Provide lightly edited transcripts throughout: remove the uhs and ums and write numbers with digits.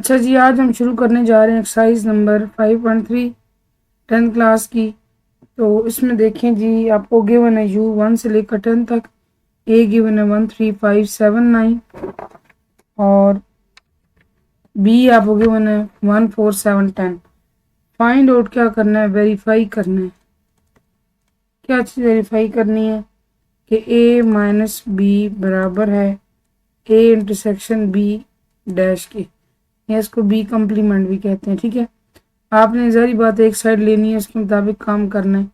अच्छा जी, आज हम शुरू करने जा रहे हैं एक्सरसाइज नंबर 5.3 10th क्लास की। तो इसमें देखें जी, आपको गिवन है यू 1 से लेकर 10 तक, ए गिवन है 1 3 5 7 9 और बी आपको गिवन है 1 4 7 10। फाइंड आउट क्या करना है, वेरीफाई करना है। क्या चीज़ वेरीफाई करनी है कि ए माइनस बी बराबर है ए इंटरसेक्शन बी डैश के, या इसको बी कम्प्लीमेंट भी कहते हैं। ठीक है, आपने सारी बात एक साइड लेनी है, उसके मुताबिक काम करना है।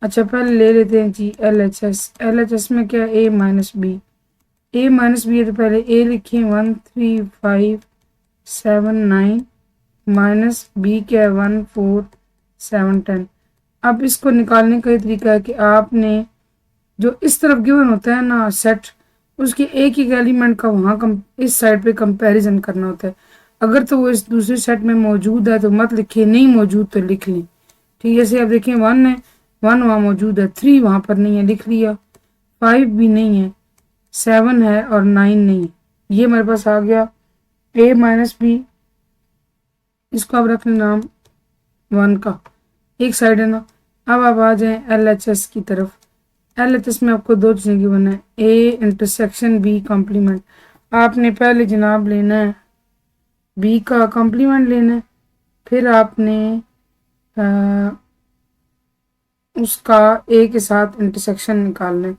अच्छा, पहले ले लेते हैं जी LHS। LHS में क्या है, ए माइनस बी है, तो पहले ए लिखिए 1 3 5 7 9 माइनस बी क्या है 1 4 7 10। अब इसको निकालने का ये तरीका है कि आपने जो इस तरफ गिवन होता है ना सेट, उसके एक ही एलिमेंट का वहाँ इस साइड पे कंपैरिजन करना होता है। अगर तो वो इस दूसरे सेट में मौजूद है तो मत लिखिए, नहीं मौजूद तो लिख लें। ठीक है, जैसे आप देखें 1 है, 1 वहाँ मौजूद है, 3 वहाँ पर नहीं है, लिख लिया। 5 भी नहीं है, 7 है और 9 नहीं है। ये हमारे पास आ गया a माइनस बी, इसको आप रख लें नाम 1 का, एक साइड है ना। अब आप आ जाएं LHS की तरफ। LHS में आपको दो चीज़ें गिवन है, ए इंटरसेक्शन बी कॉम्प्लीमेंट। आपने पहले जनाब लेना है बी का कॉम्प्लीमेंट लेना है, फिर आपने उसका ए के साथ इंटरसेक्शन निकालना है।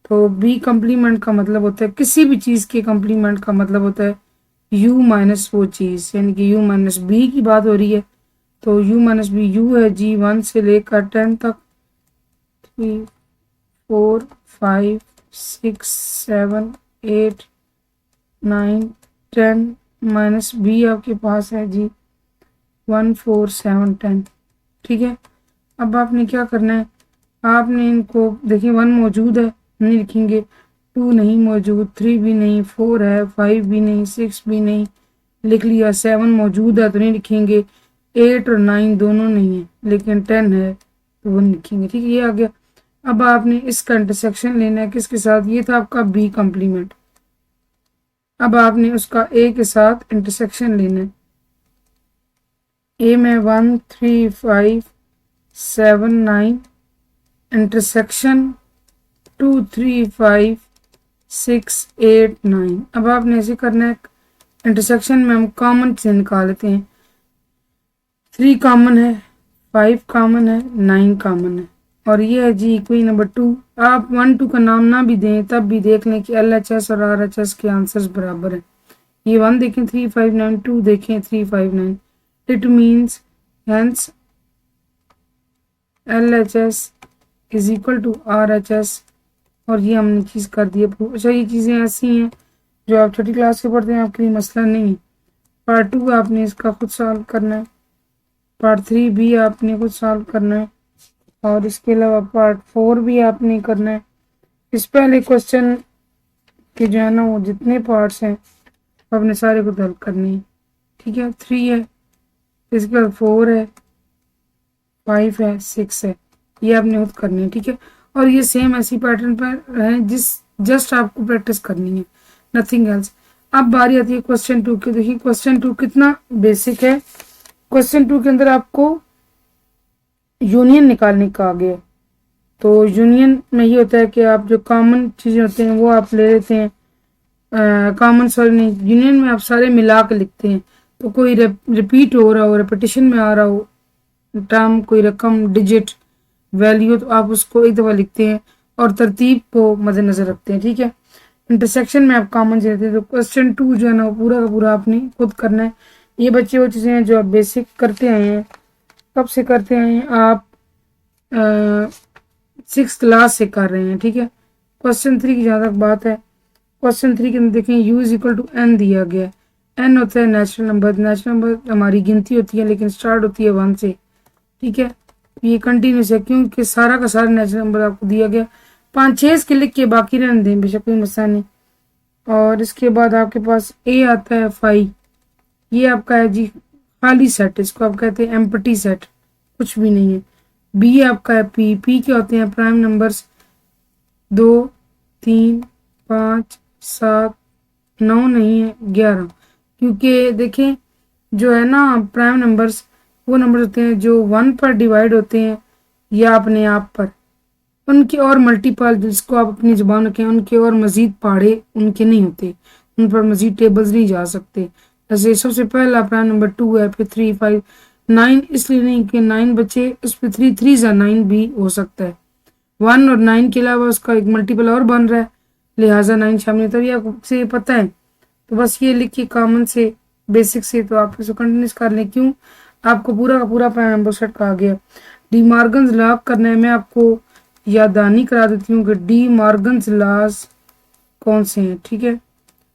तो बी कॉम्प्लीमेंट का मतलब होता है, किसी भी चीज़ के कॉम्प्लीमेंट का मतलब होता है यू माइनस वो चीज़, यानी कि यू माइनस बी की बात हो रही है। तो यू माइनस बी, यू है जी 1 से लेकर 10 तक, 3 4 5 6 7 8 9 10 माइनस बी आपके पास है जी 1 4 7 10। ठीक है, अब आपने क्या करना है, आपने इनको देखिए 1 मौजूद है, नहीं लिखेंगे, 2 नहीं मौजूद, 3 भी नहीं, 4 है, 5 भी नहीं, 6 भी नहीं, लिख लिया। 7 मौजूद है तो नहीं लिखेंगे, 8 और 9 दोनों नहीं है, लेकिन 10 है तो वो नहीं लिखेंगे। ठीक है, ये आ गया। अब आपने इसका इंटरसेक्शन लेना है किसके साथ, ये था आपका बी कॉम्प्लीमेंट। अब आपने उसका ए के साथ इंटरसेक्शन लेना है। ए में 1 3 5 7 9 इंटरसेक्शन 2 3 5 6 8 9। अब आपने ऐसे करना है, इंटरसेक्शन में हम कॉमन से निकाल लेते हैं। 3 कॉमन है, 5 कॉमन है, 9 कॉमन है, और ये है जी इक्वी नंबर 2। आप 1 2 का नाम ना भी दें तब भी देख लें कि LHS और RHS के आंसर्स बराबर हैं। ये 1 देखें 3 5 9, 2 देखें 3 5 9। It means hence LHS is equal to RHS, और ये हमने चीज़ कर दी है। अच्छा, ये चीज़ें ऐसी हैं जो आप छोटी क्लास के पढ़ते हैं, आपके लिए मसला नहीं है। पार्ट 2 आपने इसका खुद सॉल्व करना है, पार्ट 3 भी आपने खुद सॉल्व करना है, और इसके अलावा पार्ट 4 भी आपने करना है। इस पहले क्वेश्चन के जो है ना वो जितने पार्ट्स हैं आपने सारे को हल करने हैं। ठीक है, 3 है, इसके बाद 4 है, 5 है, 6 है, ये आपने खुद करनी है। ठीक है, और ये सेम ऐसी पैटर्न पर है जस्ट आपको प्रैक्टिस करनी है, नथिंग एल्स। अब बारी आती है क्वेश्चन 2 की। देखिए क्वेश्चन 2 कितना बेसिक है। क्वेश्चन 2 के अंदर आपको यूनियन निकालने का आ गया। तो यूनियन में ये होता है कि आप जो कॉमन चीज़ें होते हैं वो आप ले लेते हैं, कॉमन सॉरी नहीं, यूनियन में आप सारे मिला के लिखते हैं। तो कोई रिपीट हो रहा हो, रेपिटेशन में आ रहा हो टर्म, कोई रकम, डिजिट, वैल्यू, तो आप उसको एक दफ़ा लिखते हैं और तरतीब को मद्देनजर रखते हैं। ठीक है, इंटरसेक्शन में आप कॉमन से लेते हैं। तो क्वेश्चन 2 जो है ना वो पूरा का पूरा आपने खुद करना है। ये बच्चे वो चीज़ें हैं जो आप बेसिक करते आए हैं। कब से करते आए हैं आप, 6th क्लास से कर रहे हैं। ठीक है, क्वेश्चन 3 की जहाँ तक बात है, क्वेश्चन 3 के अंदर देखें u is equal to n दिया गया है। n होता है नेचुरल नंबर, नेचुरल नंबर हमारी गिनती होती है लेकिन स्टार्ट होती है 1 से। ठीक है, ये कंटिन्यूस है क्योंकि सारा का सारा नेचुरल नंबर आपको दिया गया। 5 6 इसके लिख के बाकी रहने दें, बेशक कोई मसला नहीं। और इसके बाद आपके पास a आता है 5, ये आपका है जी खाली सेट, इसको आप कहते हैं एम्प्टी सेट, कुछ भी नहीं है। बी आपका है पी के होते हैं प्राइम नंबर्स 2 3 5 7 9 नहीं है 11, क्योंकि देखें जो है ना प्राइम नंबर्स, वो नंबर होते हैं जो 1 पर डिवाइड होते हैं या अपने आप पर, उनके और मल्टीपल जिसको आप अपनी जुबान रखें, उनके और मजीद पहाड़े उनके नहीं होते, उन पर मजीद टेबल्स नहीं जा सकते। जैसे सबसे पहला प्राइम नंबर 2 है, फिर 3 5 9, इसलिए नहीं कि 9 बचे, उस पर 3 3 जा 9 भी हो सकता है। 1 और 9 के अलावा उसका एक मल्टीपल और बन रहा है, लिहाजा 9 शामिल, तभी आपसे पता है। तो बस ये लिखिए कॉमन से, बेसिक से, तो आप इसको कंटिन्यूस कर लें। क्यों, आपको पूरा का पूरा प्राइम नंबर सेट कहा गया। डी मॉर्गन्स लॉ करने में आपको याददानी करा देती हूँ कि डी मॉर्गन्स लॉज कौन से हैं। ठीक है,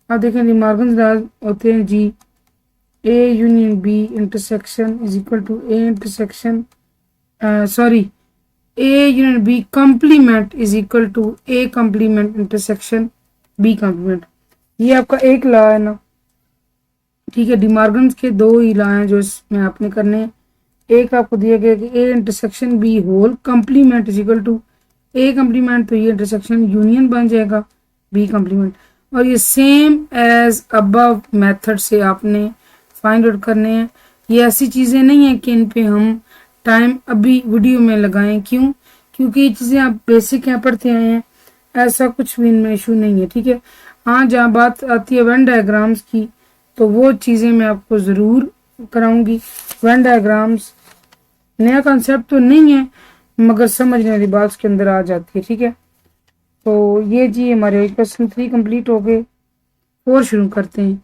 आप देखें डी मॉर्गन्स लॉज होते हैं जी, A union B intersection is equal to A intersection, sorry, A union B complement is equal to A complement intersection B complement. ये आपका एक लॉ है ना। ठीक है, डिमार्गन्स के दो ही लॉ हैं जो इसमें आपने करने हैं। एक आपको दिया गया कि A intersection B whole complement is equal to A complement, तो ये इंटरसेक्शन यूनियन बन जाएगा बी कॉम्प्लीमेंट। और ये सेम एज अबव मेथड से आपने फाइंड आउट करने हैं। ये ऐसी चीज़ें नहीं है कि इन पे हम टाइम अभी वीडियो में लगाएं। क्यों, क्योंकि ये चीज़ें आप बेसिक हैं, पढ़ते आए हैं, ऐसा कुछ भी इनमें इशू नहीं है। ठीक है, हाँ जहाँ बात आती है वेन डायग्राम्स की, तो वो चीज़ें मैं आपको ज़रूर कराऊंगी। वेन डायग्राम्स नया कॉन्सेप्ट तो नहीं है, मगर समझने वाली बात के अंदर आ जाती है। ठीक है, तो ये जी हमारे क्वेश्चन 3 कंप्लीट हो गए। 4 शुरू करते हैं।